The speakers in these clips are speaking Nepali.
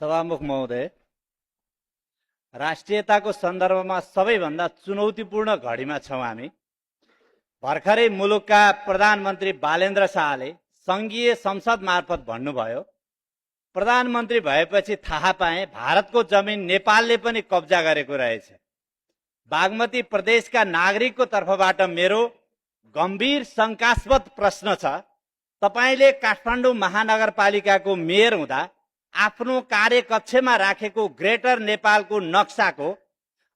सभामुख महोदय, राष्ट्रियताको सन्दर्भमा सबैभन्दा चुनौतीपूर्ण घडीमा छौं हामी। भर्खरै मुलुकका प्रधानमन्त्री बालेन्द्र शाहले संघीय संसद मार्फत भन्नुभयो, प्रधानमन्त्री भएपछि थाहा पाए भारतको जमिन नेपालले पनि कब्जा गरेको रहेछ। बागमती प्रदेशका नागरिकको तर्फबाट मेरो गम्भीर शंकास्पद प्रश्न छ, तपाईले काठमाडौँ महानगरपालिकाको मेयर हुँदा आफ्नो कार्यकक्षमा राखेको ग्रेटर नेपालको नक्साको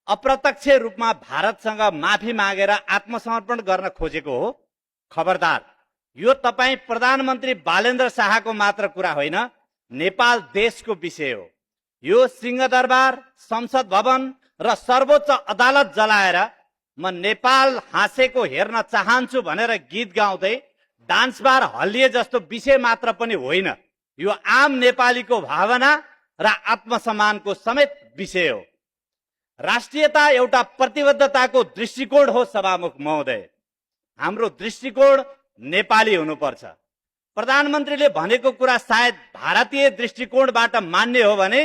अप्रत्यक्ष रूपमा भारतसँग माफी मागेर आत्मसमर्पण गर्न खोजेको हो। खबरदार, यो तपाई प्रधानमन्त्री बालेन्द्र शाहको मात्र कुरा होइन, नेपाल देशको विषय हो। यो सिंहदरबार, संसद भवन र सर्वोच्च अदालत जलाएर म नेपाल हाँसेको हेर्न चाहन्छु भनेर गीत गाउँदै डान्स बार हल्लिए जस्तो विषय मात्र पनि होइन, यो आम नेपालीको भावना र आत्मसम्मानको समेत विषय हो। राष्ट्रियता एउटा प्रतिबद्धताको दृष्टिकोण हो। सभामुख महोदय, हाम्रो दृष्टिकोण नेपाली हुनुपर्छ। प्रधानमन्त्रीले भनेको कुरा सायद भारतीय दृष्टिकोणबाट मान्य हो भने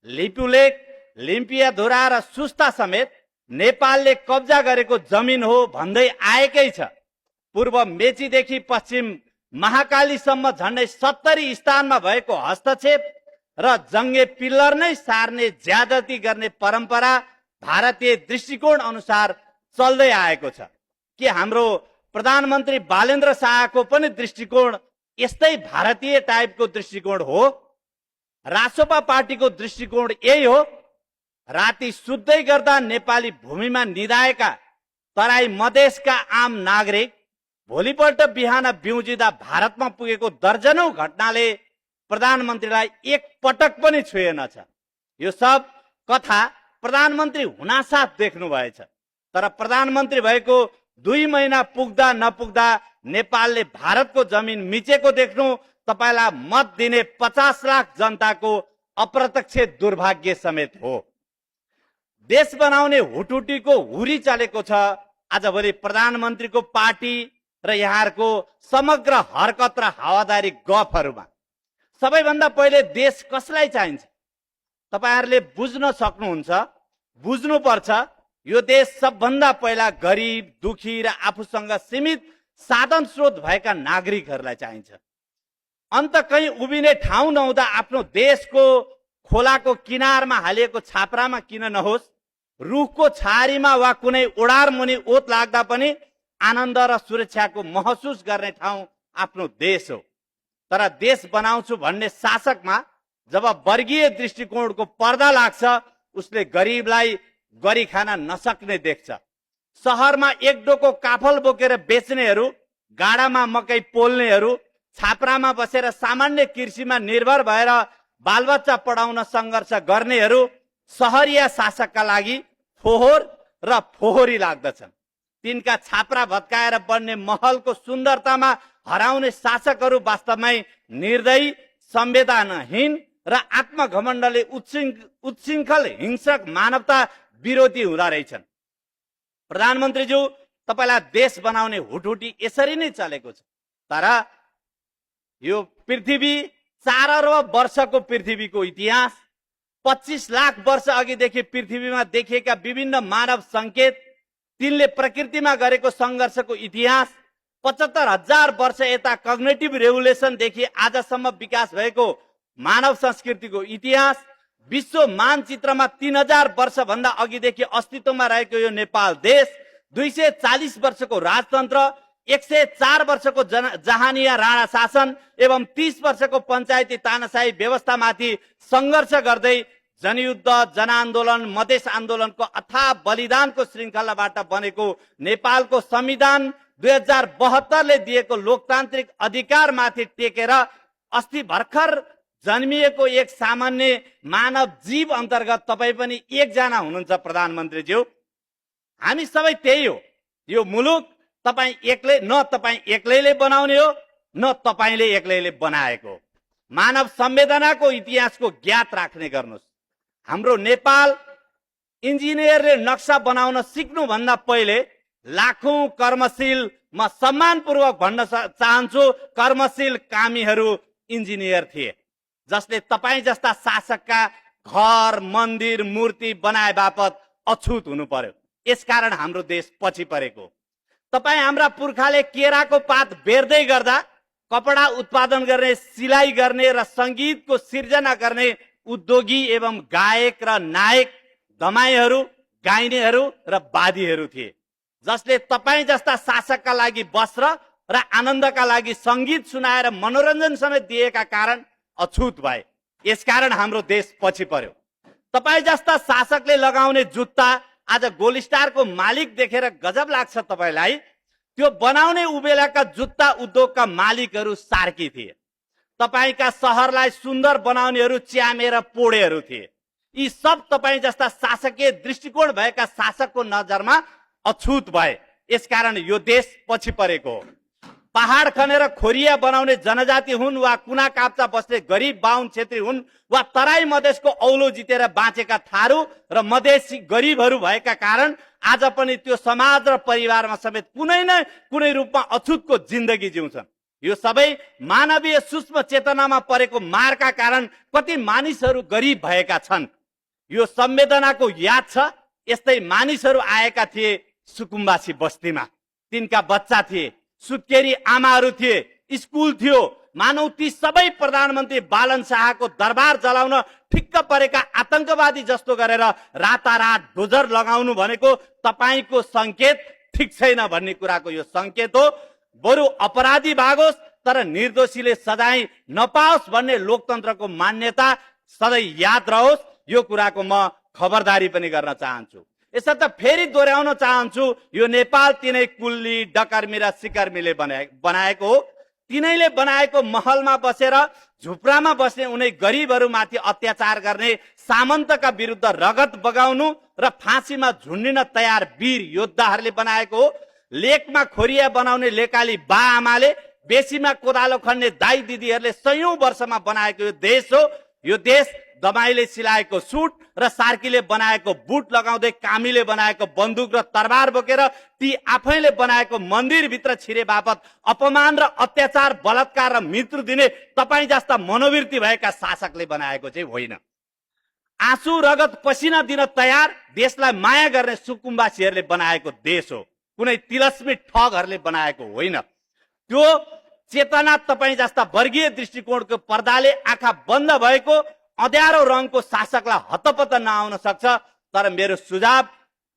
लिपुलेक, लिम्पियाधुरा र सुस्ता समेत नेपालले कब्जा गरेको जमिन हो भन्दै आएकै छ। पूर्व मेचीदेखि पश्चिम महाकालीसम्म झन्डै 70 स्थानमा भएको हस्तक्षेप र जङ्गे पिल्लर नै सार्ने ज्यादती गर्ने परम्परा भारतीय दृष्टिकोण अनुसार चल्दै आएको छ। के हाम्रो प्रधानमन्त्री बालेन्द्र शाहको पनि दृष्टिकोण यस्तै भारतीय टाइपको दृष्टिकोण हो? रासोपा पार्टीको दृष्टिकोण यही हो। राति सुत्दै गर्दा नेपाली भूमिमा निदाएका तराई मधेसका आम नागरिक भोलिपल्ट बिहान बिउजिँदा भारतमा पुगेको दर्जनौं घटनाले प्रधानमन्त्रीलाई एक पटक पनि छुएनछ। यो सब कथा प्रधानमन्त्री हुनासाथ देख्नु भएछ, तर प्रधानमन्त्री भएको 2 महिना पुग्दा नपुग्दा नेपालले भारतको जमिन मिचेको देख्नु तपाईलाई मत दिने 50 लाख जनताको अप्रत्यक्ष दुर्भाग्य समेत हो। देश बनाउने हुटुटीको हुरी चलेको छ आजभोलि प्रधानमन्त्रीको पार्टी र यहाँहरूको समग्र हरकत र हावादारी गफहरूमा। सबैभन्दा पहिले देश कसलाई चाहिन्छ तपाईहरुले बुझ्न सक्नुहुन्छ, बुझ्नुपर्छ। यो देश सबभन्दा पहिला गरिब, दुखी र आफूसँग सीमित साधन स्रोत भएका नागरिकहरूलाई चाहिन्छ। अन्त कहीँ उभिने ठाउँ नहुँदा आफ्नो देशको खोलाको किनारमा हालिएको छाप्रामा किन नहोस्, रुखको छारीमा वा कुनै ओडार मुनि ओत लाग्दा पनि आनन्द र सुरक्षाको महसुस गर्ने ठाउँ आफ्नो देश हो। तर देश बनाउँछु भन्ने शासकमा जब वर्गीय दृष्टिकोणको पर्दा लाग्छ, उसले गरिबलाई गरी खान नसक्ने देख्छ। शहरमा एक डोको काफल बोकेर बेच्नेहरू, गाडामा मकै पोल्नेहरू, छाप्रामा बसेर सामान्य कृषिमा निर्भर भएर बालबच्चा पढाउन सङ्घर्ष गर्नेहरू शहरिया शासकका लागि फोहोर र फोहोरी लाग्दछन्। तिनका छाप्रा भत्काएर बन्ने महलको सुन्दरतामा हराउने शासकहरू वास्तवमै निर्दयी, संवेदनाहीन र आत्मघमण्डले उच्छृङ्खल हिंसक मानवता विरोधी हुँदा रहेछन्। प्रधानमन्त्रीज्यू, तपाईलाई देश बनाउने हुटहुटी यसरी नै चलेको छ। तर यो पृथ्वी 4 अर्ब वर्षको पृथ्वीको इतिहास, 25 लाख वर्ष अघिदेखि पृथ्वीमा देखिएका विभिन्न मानव संकेत, तिनले प्रकृतिमा गरेको संघर्षको इतिहास, 75,000 वर्ष यता कग्नेटिभ रेभोल्युसनदेखि आजसम्म विकास भएको मानव संस्कृतिको इतिहास, विश्व मानचित्रमा 3000 वर्ष भन्दा अघिदेखि अस्तित्वमा रहेको यो नेपाल देश, 240 वर्षको राजतन्त्र, 104 वर्षको जहानिया राणा शासन एवं 30 वर्षको पञ्चायती तानाशाही व्यवस्थामाथि सङ्घर्ष गर्दै जनयुद्ध, जनआन्दोलन, मधेस आन्दोलनको अथाह बलिदानको श्रृङ्खलाबाट बनेको नेपालको संविधान 2072 ले दिएको लोकतान्त्रिक अधिकारमाथि टेकेर अस्ति भर्खर जन्मिएको एक सामान्य मानव जीव अन्तर्गत तपाई पनि एकजना हुनुहुन्छ प्रधानमन्त्रीज्यू। हामी सबै त्यही हो। यो मुलुक तपाई एक्लै, न तपाई एक्लैले बनाउने हो, न तपाईले एक्लैले बनाएको। मानव संवेदनाको इतिहासको ज्ञात राख्ने गर्नुहोस्। हाम्रो नेपाल इन्जिनियरले नक्सा बनाउन सिक्नु भन्दा पहिले लाखौं कर्मशील, म सम्मानपूर्वक भन्न चाहन्छु, कर्मशील कामीहरू इन्जिनियर थिए। जसले तपाईँ जस्ता शासकका घर मन्दिर मूर्ति बनाए बापत अछुत हुनु पर्यो। यसकारण हाम्रो देश पछि परेको। तपाईँ हाम्रा पुर्खाले केराको पात बेर्दै गर्दा कपडा उत्पादन गर्ने, सिलाइ गर्ने र संगीतको सिर्जना गर्ने उद्योगी एवं गायक र नायक, दमाईहरू, गाइनेहरू र वादीहरू थिए, जसले तपाईँ जस्ता शासकका लागि वस्त्र र आनन्दका लागि संगीत सुनाएर मनोरञ्जन समेत दिएका कारण अछुत भए। यसकारण हाम्रो देश पछि पर्यो। तपाईँ जस्ता शासकले लगाउने जुत्ता आज गोल्ड स्टारको मालिक देखेर गजब लाग्छ तपाईलाई। त्यो बनाउने उबेलाका जुत्ता उद्योगका मालिकहरू सार्की थिए। तपाईका शहरलाई सुन्दर बनाउनेहरू च्यामेर पोडेहरू थिए। यी सब तपाईँ जस्ता शासकीय दृष्टिकोण भएका शासकको नजरमा अछुत भए। यसकारण यो देश पछि परेको हो। पहाड खनेर खोरिया बनाउने जनजाति हुन् वा कुना काप्चा बस्ने गरिब बाहुन छेत्री हुन् वा तराई मधेसको औलो जितेर बाँचेका थारू र मधेसी गरिबहरू भएका कारण आज पनि त्यो समाज र परिवारमा समेत कुनै न कुनै रूपमा अछुतको जिन्दगी जिउँछन्। यो सबै मानवीय सूक्ष्म चेतनामा परेको मारका कारण कति मानिसहरू गरिब भएका छन्। यो संवेदनाको याद छ। यस्तै मानिसहरू आएका थिए सुकुम्बासी बस्तीमा। तिनका बच्चा थिए, सुत्केरी आमाहरू थिए, स्कुल थियो। मानौ ती सबै प्रधानमन्त्री बालन शाहको दरबार जलाउन ठिक्क परेका आतंकवादी जस्तो गरेर रातारात डोजर लगाउनु भनेको तपाईको संकेत ठिक छैन भन्ने कुराको यो संकेत हो। बरु अपराधी भागोस् तर निर्दोषीले सजाय नपाओस् भन्ने लोकतन्त्रको मान्यता सधैँ याद रहोस्। यो कुराको म खबरदारी पनि गर्न चाहन्छु। यसर्थ फेरि दोहोऱ्याउन चाहन्छु, यो नेपाल तिनै कुल्ली, डकर्मी र सिकर्मीले बनाएको हो। तिनैले बनाएको महलमा बसेर झुप्रामा बस्ने उनै गरिबहरूमाथि अत्याचार गर्ने सामन्तका विरुद्ध रगत बगाउनु र फाँसीमा झुन्डिन तयार वीर योद्धाहरूले बनाएको हो। लेकमा खोरिया बनाउने लेकाली बा आमाले, बेसीमा कोदालो खन्ने दाई दिदीहरूले सयौं वर्षमा बनाएको यो देश हो। यो देश दमाईले सिलाएको सुट र सार्कीले बनाएको बुट लगाउँदै कामीले बनाएको बन्दुक र तरबार बोकेर ती आफैले बनाएको मन्दिरभित्र छिरे बापत अपमान र अत्याचार, बलात्कार र मृत्यु दिने तपाईँ जस्ता मनोवृत्ति भएका शासकले बनाएको चाहिँ होइन। आँसु रगत पसिना दिन तयार देशलाई माया गर्ने सुकुम्बासीहरूले बनाएको देश हो, कुनै तिलस्मी ठगहरूले बनाएको होइन। त्यो चेतना तपाईँ जस्ता वर्गीय दृष्टिकोणको पर्दाले आँखा बन्द भएको अँध्यारो रङको शासकलाई हतपत नआउन सक्छ। तर मेरो सुझाव,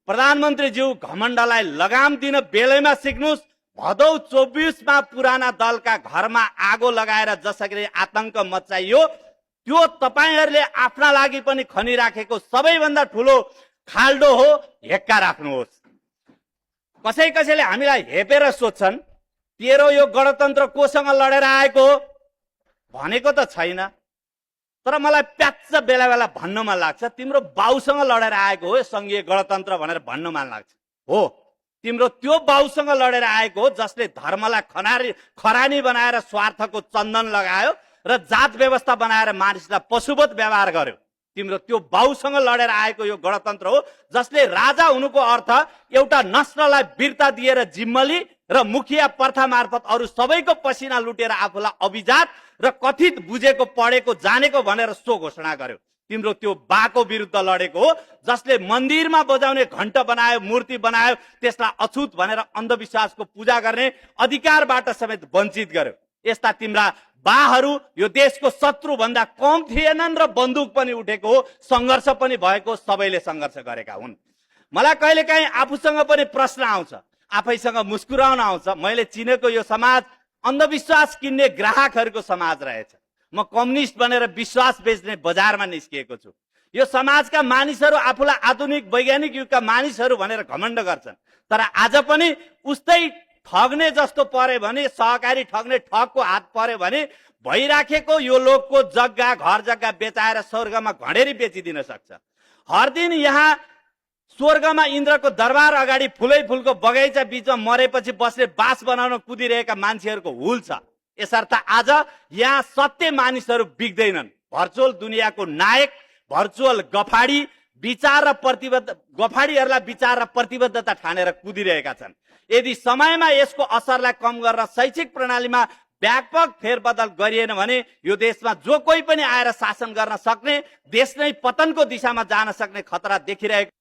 प्रधानमन्त्रीज्यू घमण्डलाई लगाम दिन बेलैमा सिक्नुस्। भदौ 24मा पुराना दलका घरमा आगो लगाएर जसरी आतंक मचाइयो, त्यो तपाईहरूले आफ्ना लागि पनि खनिराखेको सबैभन्दा ठुलो खाल्डो हो। हेक्का राख्नुहोस्। कसैले हामीलाई हेपेर सोध्छन्, तेरो यो गणतन्त्र कोसँग लडेर आएको हो भनेको त छैन। तर मलाई प्याच्च बेला बेला भन्न मन लाग्छ, तिम्रो बाउसँग लडेर आएको हो संघीय गणतन्त्र भनेर भन्न मन लाग्छ। हो, तिम्रो त्यो बाउसँग लडेर आएको हो जसले धर्मलाई खरानी बनाएर स्वार्थको चन्दन लगायो र जात व्यवस्था बनाएर मानिसलाई पशुवत व्यवहार गर्यो। तिम्रो त्यो बाउसँग लडेर आएको यो गणतन्त्र हो जसले राजा हुनुको अर्थ एउटा नस्ललाई वीरता दिएर जिम्मली र मुखिया प्रथा मार्फत अरू सबैको पसिना लुटेर आफूलाई अभिजात र कथित बुझेको पढेको जानेको भनेर सो घोषणा गर्यो। तिम्रो त्यो बाको विरुद्ध लडेको हो जसले मन्दिरमा बजाउने घण्ट बनायो, मूर्ति बनायो, त्यसलाई अछुत भनेर अन्धविश्वासको पूजा गर्ने अधिकारबाट समेत वञ्चित गर्यो। यस्ता तिम्रा बाहरू यो देशको शत्रु भन्दा कम थिएनन् र बन्दुक पनि उठेको हो, संघर्ष पनि भएको, सबैले संघर्ष गरेका हुन्। मलाई कहिलेकाहीँ आफूसँग पनि प्रश्न आउँछ, आफैसँग मुस्कुराउन आउँछ। मैले चिनेको यो समाज अन्धविश्वास किन्ने ग्राहकहरूको समाज रहेछ। म कम्युनिस्ट बनेर विश्वास बेच्ने बजारमा निस्किएको छु। यो समाजका मानिसहरू आफूलाई आधुनिक वैज्ञानिक युगका मानिसहरू भनेर घमण्ड गर्छन्। तर आज पनि उस्तै ठग्ने जस्तो पर्यो भने, सहकारी ठग्ने ठगको हात पर्यो भने भइराखेको यो लोकको जग्गा घर जग्गा बेचाएर स्वर्गमा घडेरी बेचिदिन सक्छ। हर दिन यहाँ स्वर्गमा इन्द्रको दरबार अगाडि फुलै फुलको बगैँचा बीचमा मरेपछि बस्ने बास बनाउन कुदिरहेका मान्छेहरूको हुल छ। यसर्थ आज यहाँ सत्य मानिसहरू बिग्दैनन्। भर्चुअल दुनियाँको नायक, भर्चुअल गफाडी विचार र गफाडीहरूलाई विचार र प्रतिबद्धता ठानेर कुदिरहेका छन्। यदि समयमा यसको असरलाई कम गर्न शैक्षिक प्रणालीमा व्यापक फेरबदल गरिएन भने यो देशमा जो कोही पनि आएर शासन गर्न सक्ने, देश नै पतनको दिशामा जान सक्ने खतरा देखिरहेको